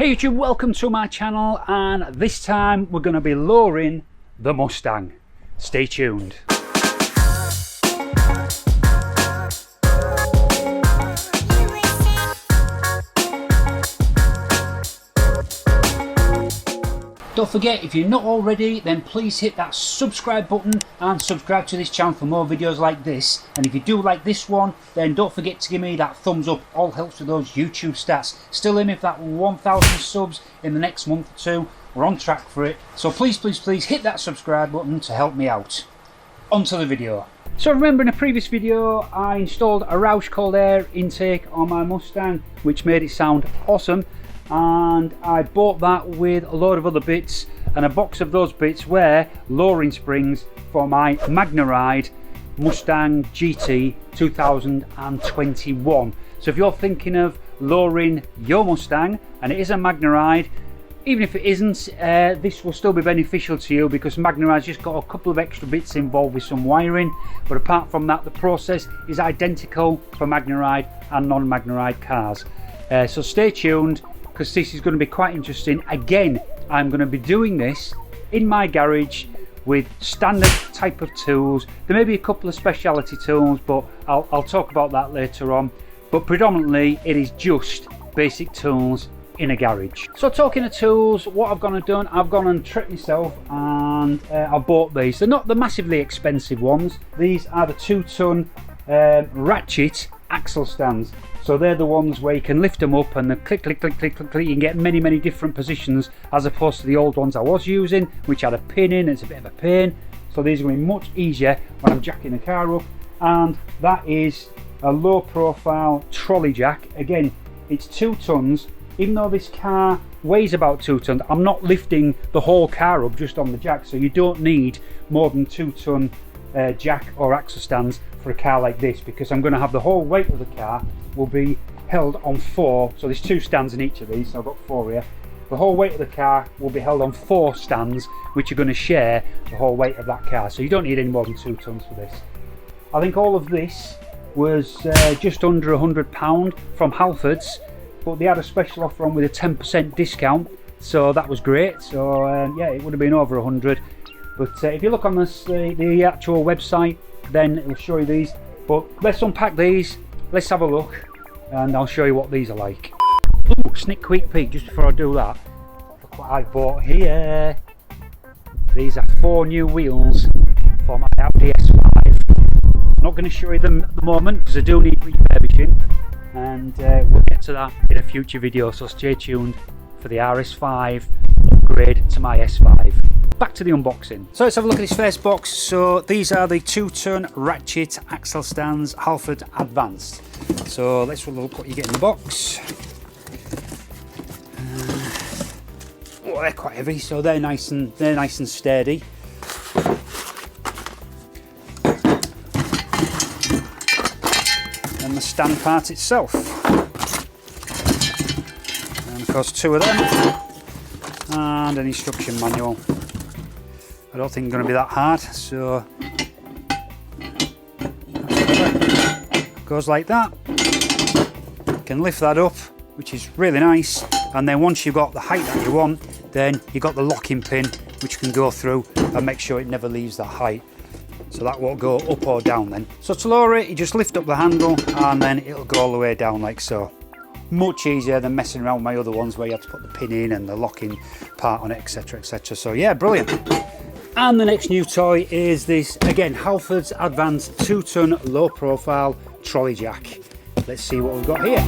Hey YouTube, welcome to my channel, and this time we're going to be lowering the Mustang. Stay tuned. Don't forget, if you're not already, then please hit that subscribe button and subscribe to this channel for more videos like this. And if you do like this one, then don't forget to give me that thumbs up. All helps with those YouTube stats. Still aiming for that 1,000 subs in the next month or two. We're on track for it. So please hit that subscribe button to help me out. On to the video. So remember, in a previous video I installed a Roush cold air intake on my Mustang, which made it sound awesome. And I bought that with a load of other bits, and a box of those bits were lowering springs for my Magneride Mustang GT 2021. So if you're thinking of lowering your Mustang and it is a Magneride, even if it isn't, this will still be beneficial to you, because Magneride's just got a couple of extra bits involved with some wiring, but apart from that the process is identical for Magneride and non-Magneride cars. So stay tuned, because this is going to be quite interesting. Again, I'm going to be doing this in my garage with standard type of tools. There may be a couple of speciality tools, but I'll talk about that later on. But predominantly it is just basic tools in a garage. So talking of tools, what I've gone and done, I've gone and tricked myself, and I bought these. They're not the massively expensive ones. These are the 2-ton ratchet axle stands. So they're the ones where you can lift them up and the click, click, click, click, click, click. You can get many different positions, as opposed to the old ones I was using, which had a pin in. It's a bit of a pain. So these are going to be much easier when I'm jacking the car up. And that is a low profile trolley jack. Again, it's 2 tons. Even though this car weighs about 2 tons, I'm not lifting the whole car up just on the jack. So you don't need more than 2-ton jack or axle stands for a car like this, because I'm going to have the whole weight of the car will be held on 4. So there's 2 stands in each of these, so I've got 4 here. The whole weight of the car will be held on 4 stands, which are going to share the whole weight of that car. So you don't need any more than 2 tons for this. I think all of this was just under £100 from Halfords, but they had a special offer on with a 10% discount, so that was great. So yeah, it would have been over 100. But if you look on the actual website, then it will show you these. But let's unpack these, let's have a look, and I'll show you what these are like. Ooh, sneak quick peek just before I do that. Look what I bought here. These are 4 new wheels for my Audi S5. I'm not going to show you them at the moment because I do need refurbishing, and we'll get to that in a future video, so stay tuned for the RS5 upgrade to my S5. Back to the unboxing. So let's have a look at this first box. So these are the 2-ton ratchet axle stands, Halfords Advanced. So let's have a look what you get in the box. Oh, they're quite heavy, so they're nice and sturdy. And the stand part itself. And of course 2 of them. And an instruction manual. I don't think it's going to be that hard, so goes like that. You can lift that up, which is really nice, and then once you've got the height that you want, then you've got the locking pin which can go through and make sure it never leaves that height, so that won't go up or down then. So to lower it, you just lift up the handle and then it'll go all the way down like so. Much easier than messing around with my other ones where you have to put the pin in and the locking part on it, etc, etc. So yeah, brilliant. And the next new toy is this, again, Halfords Advanced 2-ton low profile trolley jack. Let's see what we've got here.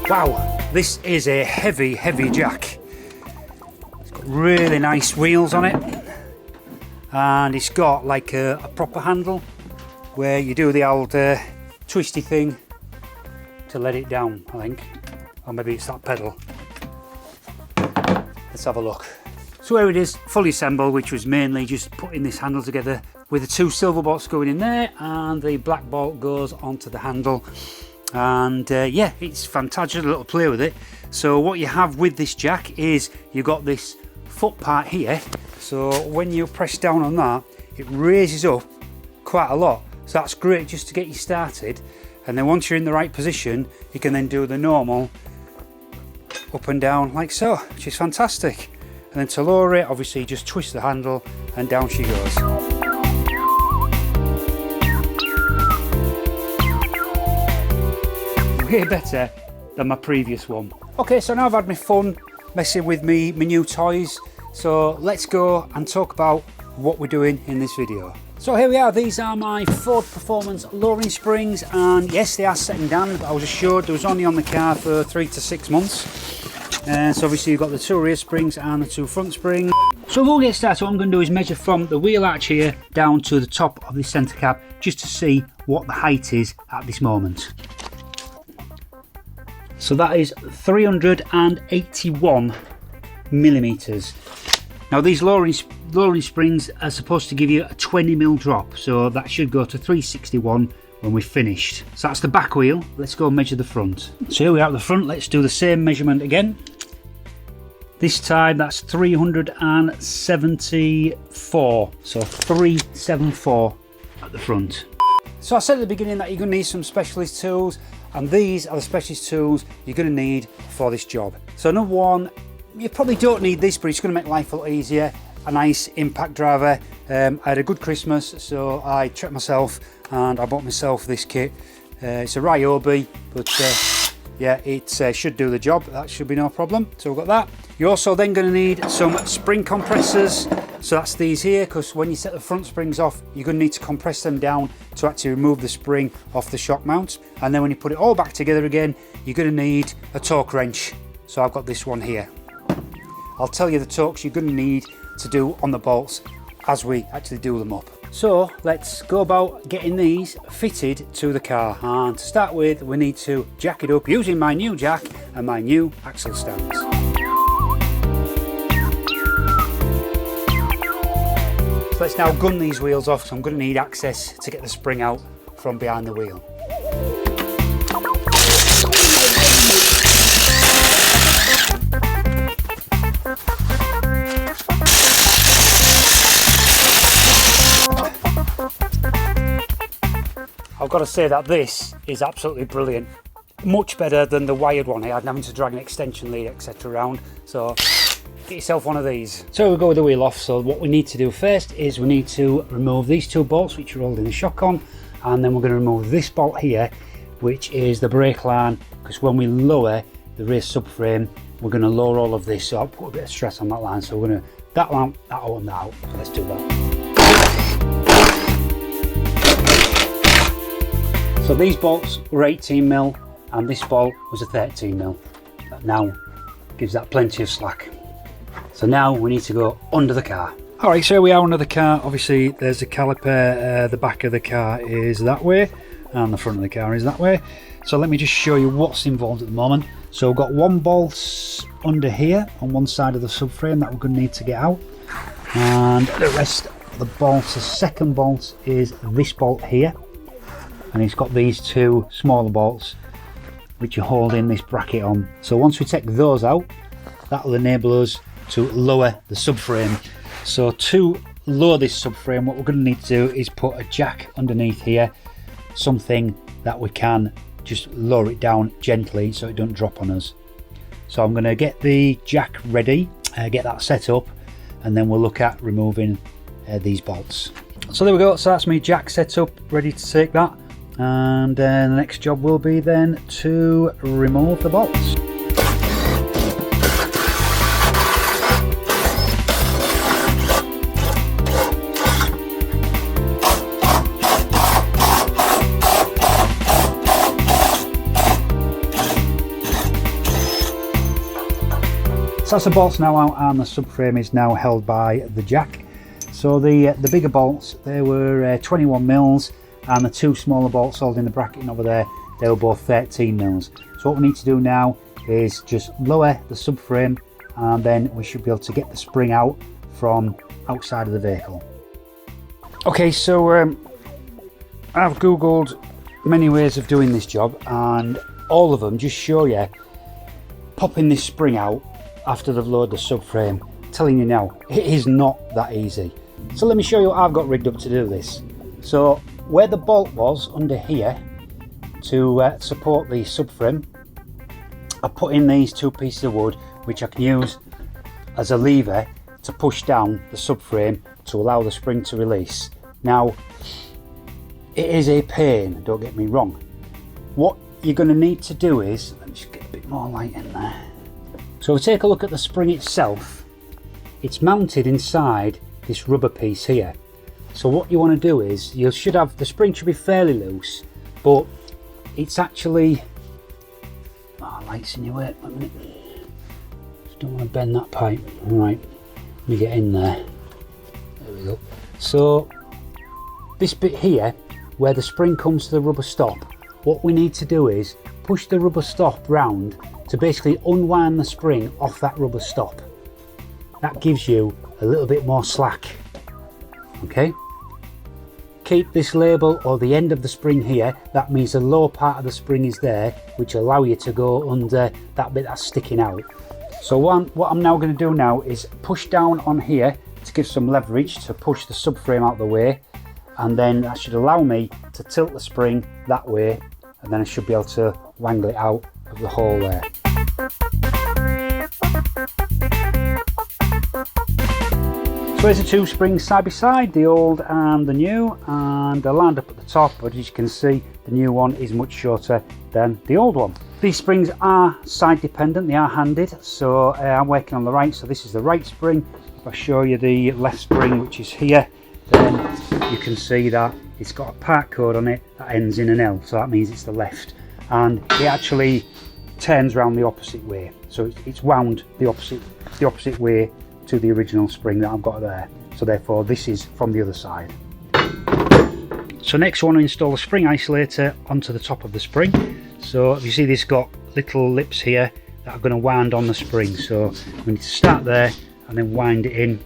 Wow, this is a heavy jack. It's got really nice wheels on it, and it's got like a proper handle where you do the old twisty thing to let it down, I think, or maybe it's that pedal. Let's have a look. So here it is, fully assembled, which was mainly just putting this handle together with the 2 silver bolts going in there, and the black bolt goes onto the handle. And yeah, it's fantastic, a little play with it. So what you have with this jack is you've got this foot part here. So when you press down on that, it raises up quite a lot. So that's great just to get you started. and then once you're in the right position, you can then do the normal up and down like so, which is fantastic. And then to lower it, obviously you just twist the handle and down she goes. Way better than my previous one. Okay, so now I've had my fun messing with my new toys, so let's go and talk about what we're doing in this video. So here we are, these are my Ford Performance lowering springs, and yes, they are second hand, but I was assured they was only on the car for 3 to 6 months. So obviously you've got the 2 rear springs and the 2 front springs. So we'll get started. What I'm going to do is measure from the wheel arch here down to the top of the centre cap, just to see what the height is at this moment. So that is 381 millimeters. Now these lowering springs are supposed to give you a 20mm drop, so that should go to 361 when we're finished. So that's the back wheel. Let's go and measure the front. So here we are at the front. Let's do the same measurement again. This time that's 374. So 374 at the front. So I said at the beginning that you're going to need some specialist tools, and these are the specialist tools you're going to need for this job. So number one, you probably don't need this, but it's going to make life a lot easier. A nice impact driver. I had a good Christmas, so I treated myself and I bought myself this kit. It's a Ryobi, but yeah, it should do the job. That should be no problem. So we've got that. You're also then going to need some spring compressors. So that's these here, because when you set the front springs off, you're going to need to compress them down to actually remove the spring off the shock mount. And then when you put it all back together again, you're going to need a torque wrench. So I've got this one here. I'll tell you the torques you're going to need to do on the bolts as we actually do them up. So let's go about getting these fitted to the car, and to start with we need to jack it up using my new jack and my new axle stands. So let's now gun these wheels off, so I'm going to need access to get the spring out from behind the wheel. I've got to say that this is absolutely brilliant. Much better than the wired one here, having to drag an extension lead etc around. So get yourself one of these. So we'll go with the wheel off. So what we need to do first is we need to remove these 2 bolts which are holding the shock on, and then we're going to remove this bolt here, which is the brake line, because when we lower the rear subframe we're going to lower all of this, so I'll put a bit of stress on that line. So we're going to that line, that out and that out. So let's do that. So these bolts were 18mm and this bolt was a 13mm. That now gives that plenty of slack. So now we need to go under the car. Alright, so we are under the car. Obviously there's the caliper, the back of the car is that way and the front of the car is that way. So let me just show you what's involved at the moment. So we've got 1 bolt under here on one side of the subframe that we're going to need to get out, and the rest of the bolts, the second bolt is this bolt here, and it's got these 2 smaller bolts which are holding this bracket on. So once we take those out, that will enable us to lower the subframe. So to lower this subframe, what we're going to need to do is put a jack underneath here, something that we can just lower it down gently so it don't drop on us. So I'm going to get the jack ready, get that set up, and then we'll look at removing these bolts. So there we go, so that's my jack set up, ready to take that, and the next job will be then to remove the bolts. So that's the bolts now out, and the subframe is now held by the jack. So the bigger bolts, they were 21mm, and the 2 smaller bolts holding the bracketing over there, they were both 13mm. So what we need to do now is just lower the subframe, and then we should be able to get the spring out from outside of the vehicle. Okay, so I've googled many ways of doing this job, and all of them just show you popping this spring out after they've lowered the subframe. I'm telling you now, it is not that easy. So let me show you what I've got rigged up to do this. So where the bolt was under here, to support the subframe, I put in these 2 pieces of wood which I can use as a lever to push down the subframe to allow the spring to release. Now, it is a pain, don't get me wrong. What you're going to need to do is, let me just get a bit more light in there. So if we take a look at the spring itself, it's mounted inside this rubber piece here. So what you want to do is, you should have, the spring should be fairly loose, but it's actually, oh, light's in your way, wait a minute. Just don't want to bend that pipe. Alright, let me get in there. There we go. So this bit here, where the spring comes to the rubber stop, what we need to do is push the rubber stop round to basically unwind the spring off that rubber stop. That gives you a little bit more slack. Okay? Keep this label or the end of the spring here. That means the lower part of the spring is there, which allow you to go under that bit that's sticking out. So what I'm now going to do now is push down on here to give some leverage to push the subframe out of the way, and then that should allow me to tilt the spring that way, and then I should be able to wangle it out of the hole there. So here's the 2 springs side by side, the old and the new, and they're lined up at the top, but as you can see, the new one is much shorter than the old one. These springs are side dependent, they are handed, so I'm working on the right, so this is the right spring. If I show you the left spring, which is here, then you can see that it's got a part code on it that ends in an L, so that means it's the left, and it actually turns around the opposite way, so it's wound the opposite way to the original spring that I've got there, so therefore this is from the other side. So next I want to install the spring isolator onto the top of the spring. So you see this got little lips here that are going to wind on the spring, so we need to start there and then wind it in.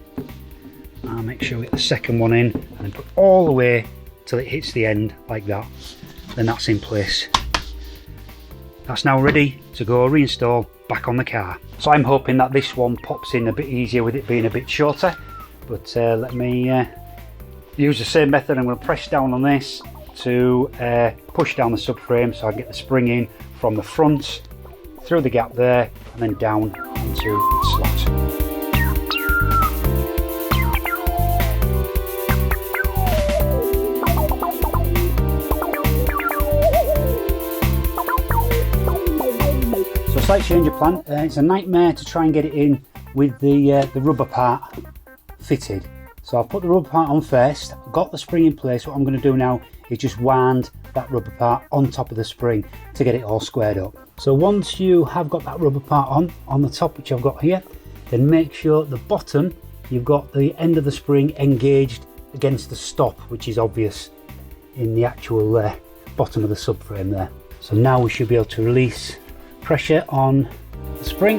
I'll make sure we get the second one in and then put all the way till it hits the end like that. Then that's in place. That's now ready to go reinstall back on the car. So I'm hoping that this one pops in a bit easier with it being a bit shorter, but let me use the same method. I'm going to press down on this to push down the subframe so I can get the spring in from the front, through the gap there, and then down into the slot. Slight change of plan. It's a nightmare to try and get it in with the rubber part fitted. So I've put the rubber part on first, got the spring in place. What I'm going to do now is just wind that rubber part on top of the spring to get it all squared up. So once you have got that rubber part on the top, which I've got here, then make sure at the bottom you've got the end of the spring engaged against the stop, which is obvious in the actual bottom of the subframe there. So now we should be able to release pressure on the spring.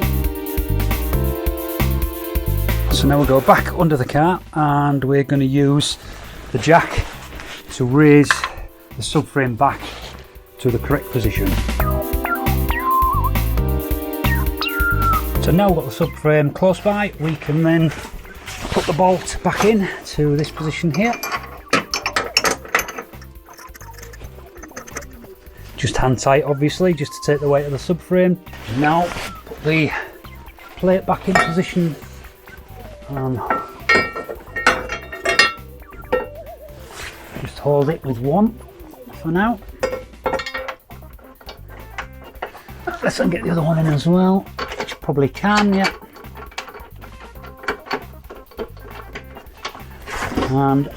So now we'll go back under the car and we're going to use the jack to raise the subframe back to the correct position. So now we've got the subframe close by, we can then put the bolt back in to this position here. Just hand tight, obviously, just to take the weight of the subframe. Now put the plate back in position and just hold it with one for now. Let's get the other one in as well, which probably can, yeah. And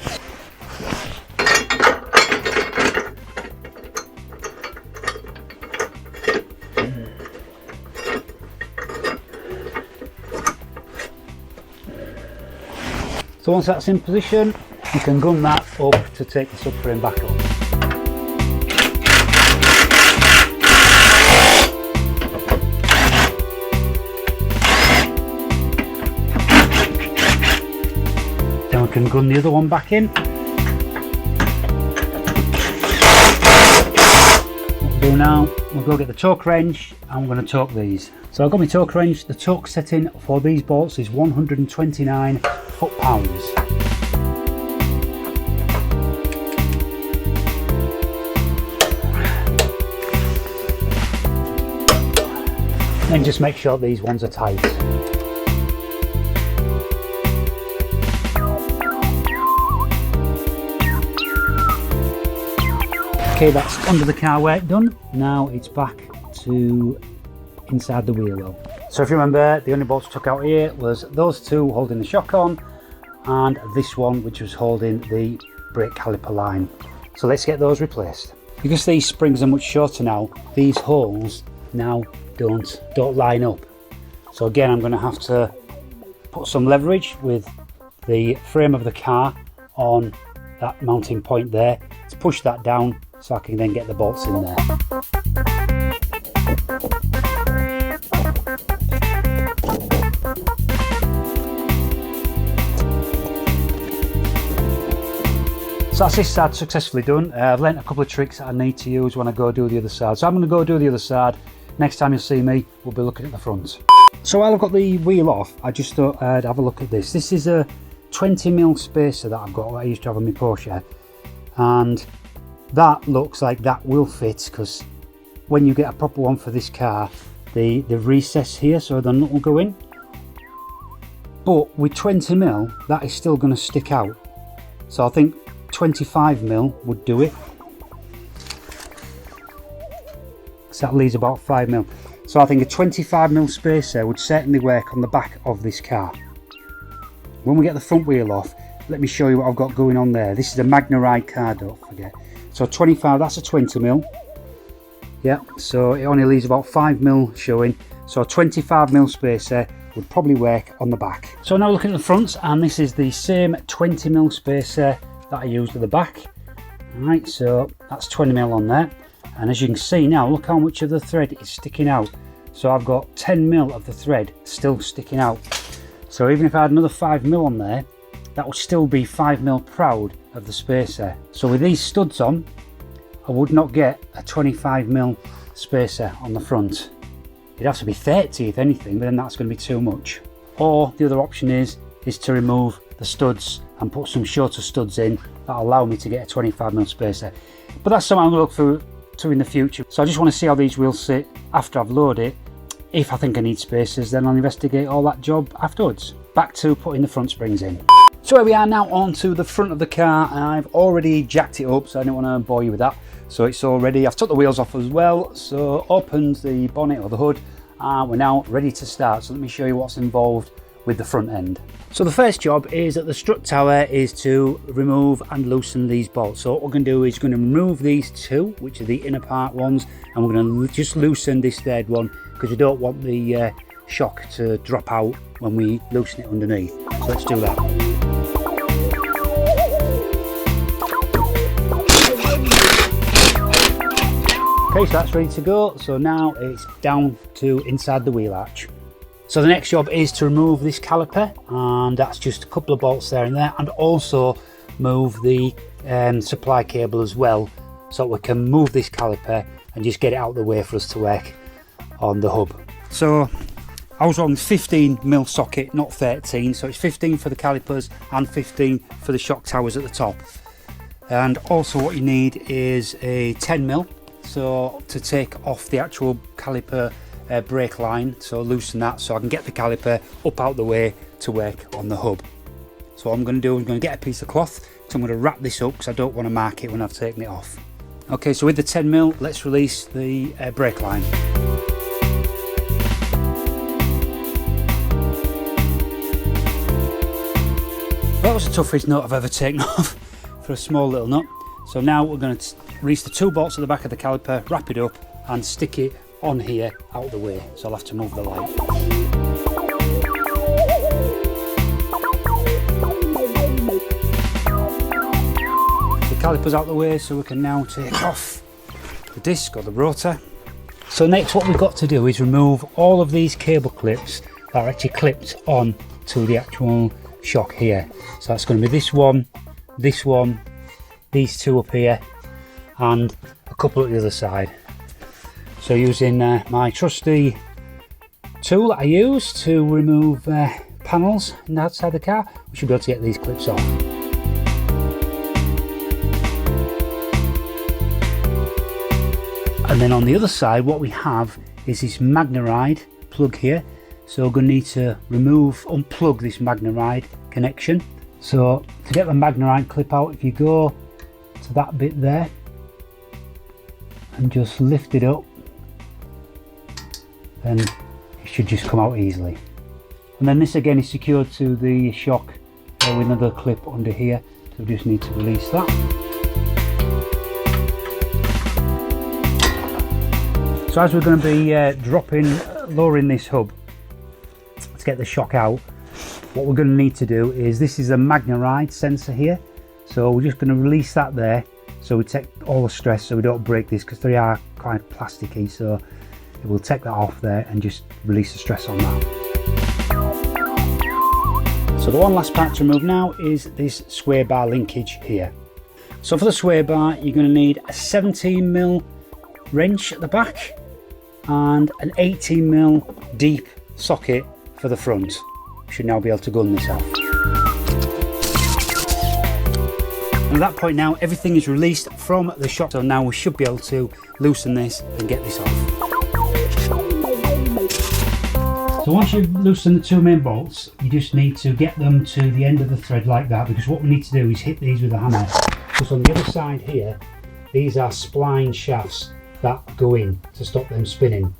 so once that's in position, you can gun that up to take the subframe back up. Then we can gun the other one back in. What we'll do now, we'll go get the torque wrench and we're going to torque these. So I've got my torque wrench. The torque setting for these bolts is 129 foot-pounds. Then just make sure these ones are tight. Okay, that's under the car work done. Now it's back to inside the wheel well. So if you remember, the only bolts took out here was those two holding the shock on, and this one which was holding the brake caliper line. So let's get those replaced. Because these springs are much shorter now, these holes now don't line up. So again, I'm going to have to put some leverage with the frame of the car on that mounting point there to push that down, so I can then get the bolts in there. So that's this side successfully done. I've learnt a couple of tricks that I need to use when I go do the other side. So I'm going to go do the other side. Next time you see me, we'll be looking at the front. So while I've got the wheel off, I just thought I'd have a look at this. This is a 20mm spacer that I've got, that I used to have on my Porsche. And that looks like that will fit, because when you get a proper one for this car, the recess here, so the nut will go in. But with 20mm, that is still going to stick out. So I think 25mm would do it. So that leaves about 5mm. So I think a 25mm spacer would certainly work on the back of this car. When we get the front wheel off, let me show you what I've got going on there. This is a Magneride car, don't forget. So 25, that's a 20mm. Yeah, so it only leaves about 5mm showing. So a 25mm spacer would probably work on the back. So now looking at the front, and this is the same 20mm spacer that I used at the back. Alright, so that's 20mm on there. And as you can see now, look how much of the thread is sticking out. So I've got 10mm of the thread still sticking out. So even if I had another 5mm on there, that would still be 5mm proud of the spacer. So with these studs on, I would not get a 25mm spacer on the front. It'd have to be 30 if anything, but then that's going to be too much. Or the other option is to remove the studs and put some shorter studs in that allow me to get a 25mm spacer. But that's something I'm going to look forward to in the future. So I just want to see how these wheels sit after I've loaded it. If I think I need spacers, then I'll investigate all that job afterwards. Back to putting the front springs in. So here we are now onto the front of the car, and I've already jacked it up, so I didn't want to bore you with that. So it's all ready. I've took the wheels off as well, so opened the bonnet or the hood, and we're now ready to start. So let me show you what's involved with the front end. So the first job is at the strut tower is to remove and loosen these bolts. So what we're going to do is going to remove these two, which are the inner part ones, and we're going to just loosen this third one, because we don't want the shock to drop out when we loosen it underneath. So let's do that. Okay, so that's ready to go. So now it's down to inside the wheel arch. So the next job is to remove this caliper, and that's just a couple of bolts there and there, and also move the supply cable as well, so we can move this caliper and just get it out of the way for us to work on the hub. So I was on 15mm socket, not 13, so it's 15 for the calipers and 15 for the shock towers at the top. And also what you need is a 10mm, so to take off the actual caliper brake line, so loosen that so I can get the caliper up out the way to work on the hub. So what I'm going to do is I'm going to get a piece of cloth, so I'm going to wrap this up because I don't want to mark it when I've taken it off. Okay, so with the 10mm, let's release the brake line. That was the toughest nut I've ever taken off for a small little nut. So now we're going to release the two bolts at the back of the caliper, wrap it up and stick it on here out of the way. So I'll have to move the light. The caliper's out of the way, so we can now take off the disc or the rotor. So next what we've got to do is remove all of these cable clips that are actually clipped on to the actual shock here. So that's going to be this one, these two up here, and a couple at the other side. So using my trusty tool that I use to remove panels on the outside of the car, we should be able to get these clips off. And then on the other side what we have is this Magneride plug here, so we're going to need to unplug this Magneride connection. So to get the Magneride clip out, if you go to that bit there and just lift it up, then it should just come out easily. And then this again is secured to the shock with another clip under here, so we just need to release that. So as we're going to be lowering this hub to get the shock out, what we're going to need to do is, this is a Magneride sensor here, so we're just going to release that there, so we take all the stress so we don't break this, because they are quite plasticky, so it will take that off there and just release the stress on that. So the one last part to remove now is this sway bar linkage here. So for the sway bar, you're going to need a 17mm wrench at the back and an 18mm deep socket for the front. You should now be able to gun this off. And at that point now, everything is released from the shock, so now we should be able to loosen this and get this off. So once you've loosened the two main bolts, you just need to get them to the end of the thread like that, because what we need to do is hit these with a hammer. Because on the other side here, these are spline shafts that go in to stop them spinning.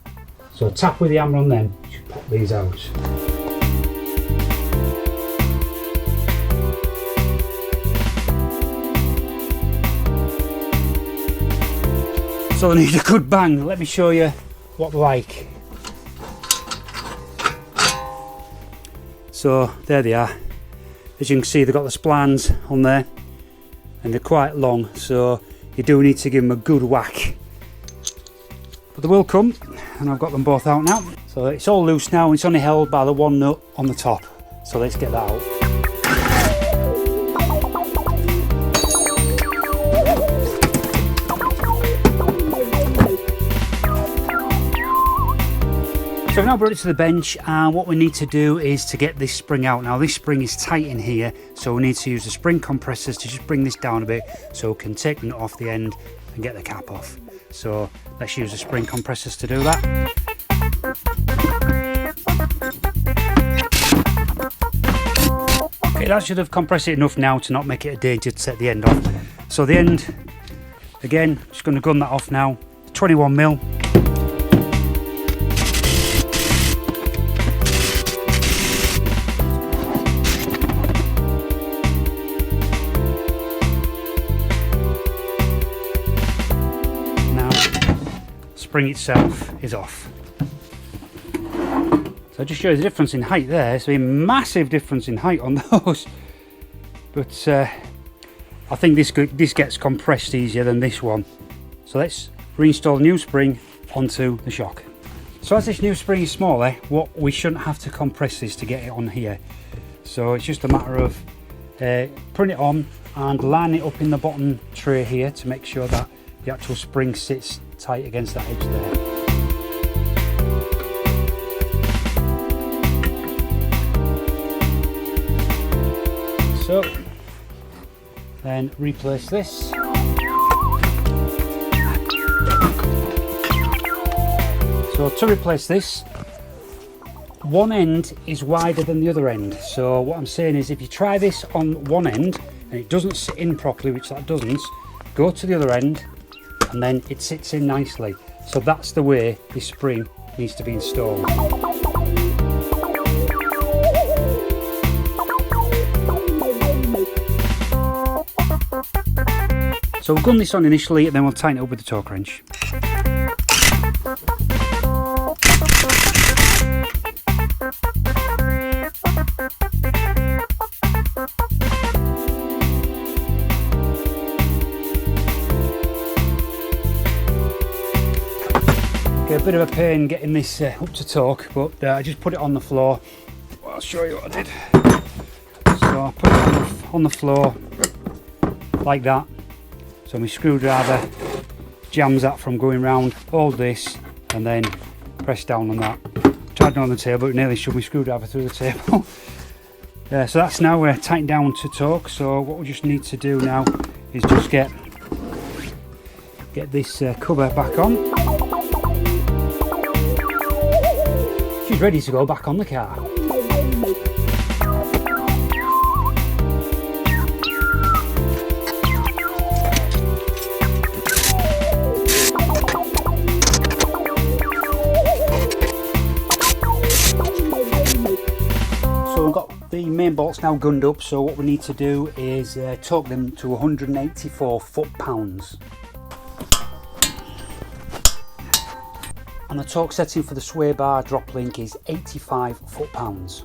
So tap with the hammer on them, you should pop these out. So they need a good bang. Let me show you what they're like. So there they are. As you can see, they've got the splines on there and they're quite long, so you do need to give them a good whack. But they will come, and I've got them both out now. So it's all loose now, and it's only held by the one nut on the top. So let's get that out. So we've now brought it to the bench, and what we need to do is to get this spring out. Now this spring is tight in here, so we need to use the spring compressors to just bring this down a bit so we can take the nut off the end and get the cap off. So let's use the spring compressors to do that. Okay, that should have compressed it enough now to not make it a danger to set the end off. So the end, again, just going to gun that off now, 21mm. Spring itself is off. So I just show you the difference in height there. So a massive difference in height on those. But I think this gets compressed easier than this one. So let's reinstall the new spring onto the shock. So as this new spring is smaller, we shouldn't have to compress this to get it on here. So it's just a matter of putting it on and lining it up in the bottom tray here to make sure that the actual spring sits tight against that edge there. So then replace this. So to replace this, one end is wider than the other end. So what I'm saying is, if you try this on one end and it doesn't sit in properly, which that doesn't, go to the other end and then it sits in nicely. So that's the way this spring needs to be installed. So we'll gun this on initially and then we'll tighten it up with the torque wrench. Okay, a bit of a pain getting this up to torque, but I just put it on the floor. I'll show you what I did. So I put it on the floor like that. So my screwdriver jams that from going round, hold this and then press down on that. Tried it on the table, it nearly shoved my screwdriver through the table. So that's now tightened down to torque. So what we just need to do now is just get this cover back on. she's ready to go back on the car. So we've got the main bolts now gunned up, so what we need to do is torque them to 184 foot-pounds. And the torque setting for the sway bar drop link is 85 foot-pounds.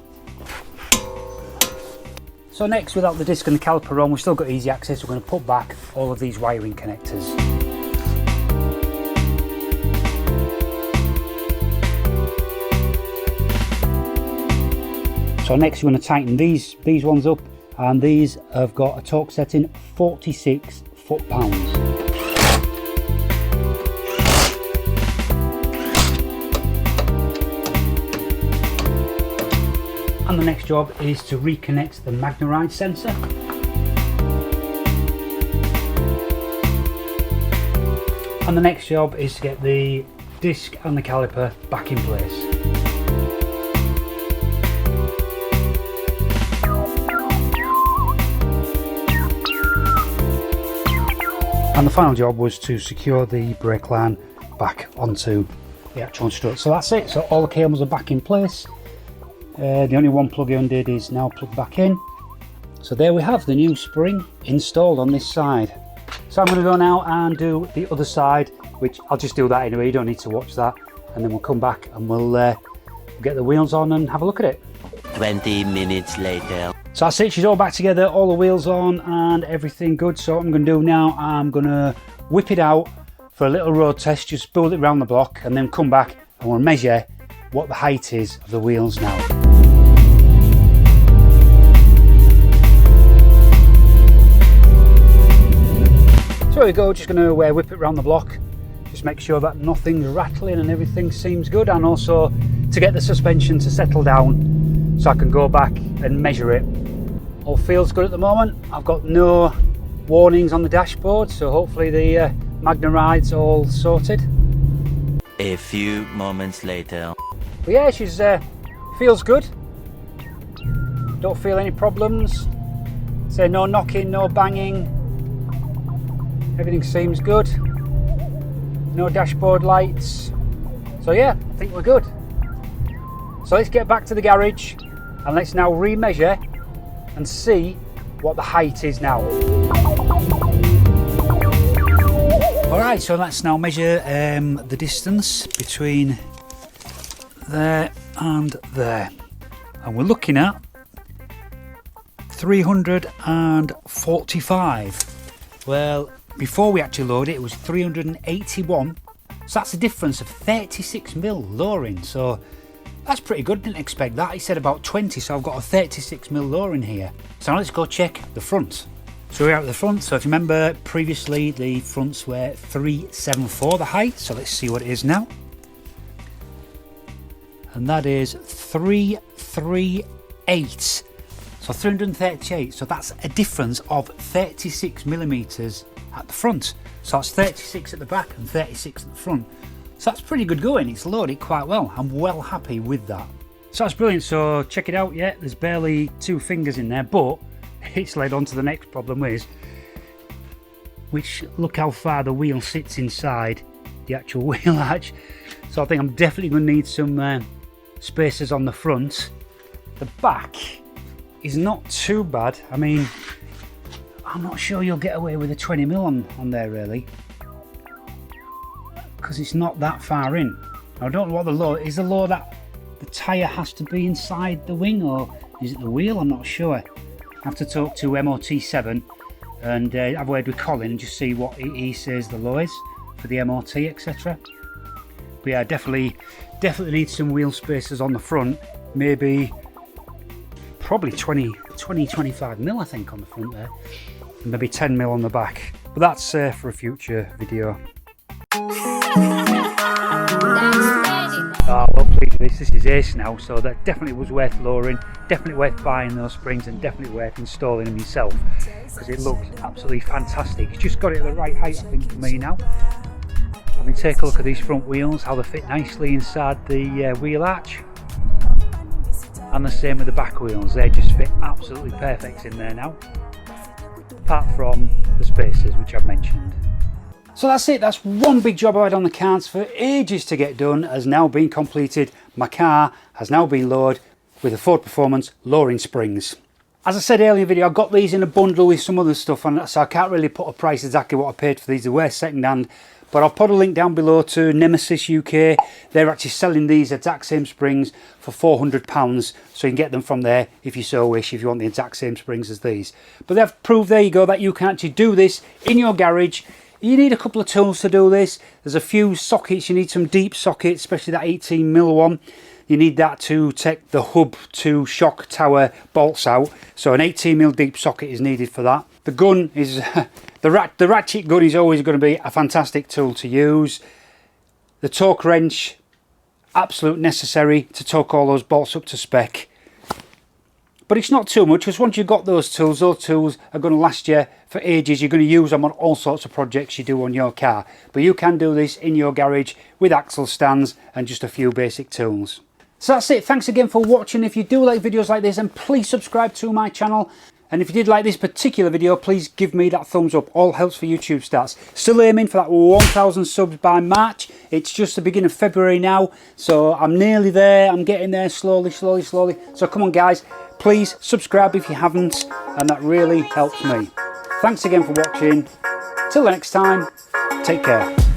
So next, without the disc and the caliper on, we've still got easy access. We're going to put back all of these wiring connectors. So next we're going to tighten these ones up, and these have got a torque setting 46 foot-pounds. And the next job is to reconnect the Magneride sensor. And the next job is to get the disc and the caliper back in place. And the final job was to secure the brake line back onto the actual strut. So that's it, so all the cables are back in place. The only one plug I undid is now plugged back in. So there we have the new spring installed on this side. So I'm going to go now and do the other side, which I'll just do that anyway, you don't need to watch that. And then we'll come back and we'll get the wheels on and have a look at it. 20 minutes later. So that's it, she's all back together, all the wheels on and everything good. So what I'm going to do now, I'm going to whip it out for a little road test, just build it around the block and then come back and we'll measure what the height is of the wheels now. So here we go, just going to whip it around the block, just make sure that nothing's rattling and everything seems good, and also to get the suspension to settle down so I can go back and measure it. All feels good at the moment. I've got no warnings on the dashboard, so hopefully the Magneride's all sorted. A few moments later. But yeah, she's feels good. Don't feel any problems. So no knocking, no banging. Everything seems good. No dashboard lights. So yeah, I think we're good. So let's get back to the garage and let's now remeasure and see what the height is now. Alright, so let's now measure the distance between there and there. And we're looking at 345. Well, before we actually load it, it was 381. So that's a difference of 36mm lowering. So that's pretty good, didn't expect that. He said about 20, so I've got a 36mm lowering here. So now let's go check the front. So we're out at the front. So if you remember previously, the fronts were 374 the height. So let's see what it is now. And that is 338. So 338. So that's a difference of 36mm at the front. So that's 36 at the back and 36 at the front. So that's pretty good going. It's loaded quite well. I'm well happy with that. So that's brilliant. So check it out. Yeah, there's barely 2 fingers in there, but it's led on to the next problem is, which look how far the wheel sits inside the actual wheel arch. So I think I'm definitely going to need some spacers on the front. The back is not too bad. I mean, I'm not sure you'll get away with a 20mm on there really, because it's not that far in. I don't know what the low is. The low that the tyre has to be inside the wing, or is it the wheel? I'm not sure. I have to talk to MOT7 and have a word with Colin and just see what he says the low is for the MOT, etc. But yeah, definitely need some wheel spacers on the front. Maybe probably 20-25mm I think on the front there, and maybe 10mm on the back. But that's for a future video. Oh, well pleased with this is ace now, so that definitely was worth lowering, definitely worth buying those springs, and definitely worth installing them yourself, because it looks absolutely fantastic. It's just got it at the right height I think for me now. I mean, take a look at these front wheels, how they fit nicely inside the wheel arch. and the same with the back wheels. They just fit absolutely perfect in there now, apart from the spacers which I've mentioned. So that's it, that's one big job I had on the cards for ages to get done has now been completed. My car has now been loaded with the Ford Performance lowering springs. As I said earlier in the video, I got these in a bundle with some other stuff on, so I can't really put a price exactly what I paid for these. They were second hand, but I'll put a link down below to Nemesis UK. They're actually selling these exact same springs for £400, so you can get them from there if you so wish, if you want the exact same springs as these. But they've proved, there you go, that you can actually do this in your garage. You need a couple of tools to do this. There's a few sockets, you need some deep sockets, especially that 18mm one. You need that to take the hub to shock tower bolts out. So an 18mm deep socket is needed for that. The gun is, the ratchet gun is always going to be a fantastic tool to use. The torque wrench, absolute necessary to torque all those bolts up to spec. But it's not too much, because once you've got those tools are going to last you for ages. You're going to use them on all sorts of projects you do on your car. But you can do this in your garage with axle stands and just a few basic tools. So that's it. Thanks again for watching. If you do like videos like this, and please subscribe to my channel. And if you did like this particular video, please give me that thumbs up. All helps for YouTube stats. Still aiming for that 1,000 subs by March. It's just the beginning of February now, so I'm nearly there. I'm getting there slowly. So come on guys, please subscribe if you haven't, and that really helps me. Thanks again for watching. Till the next time, take care.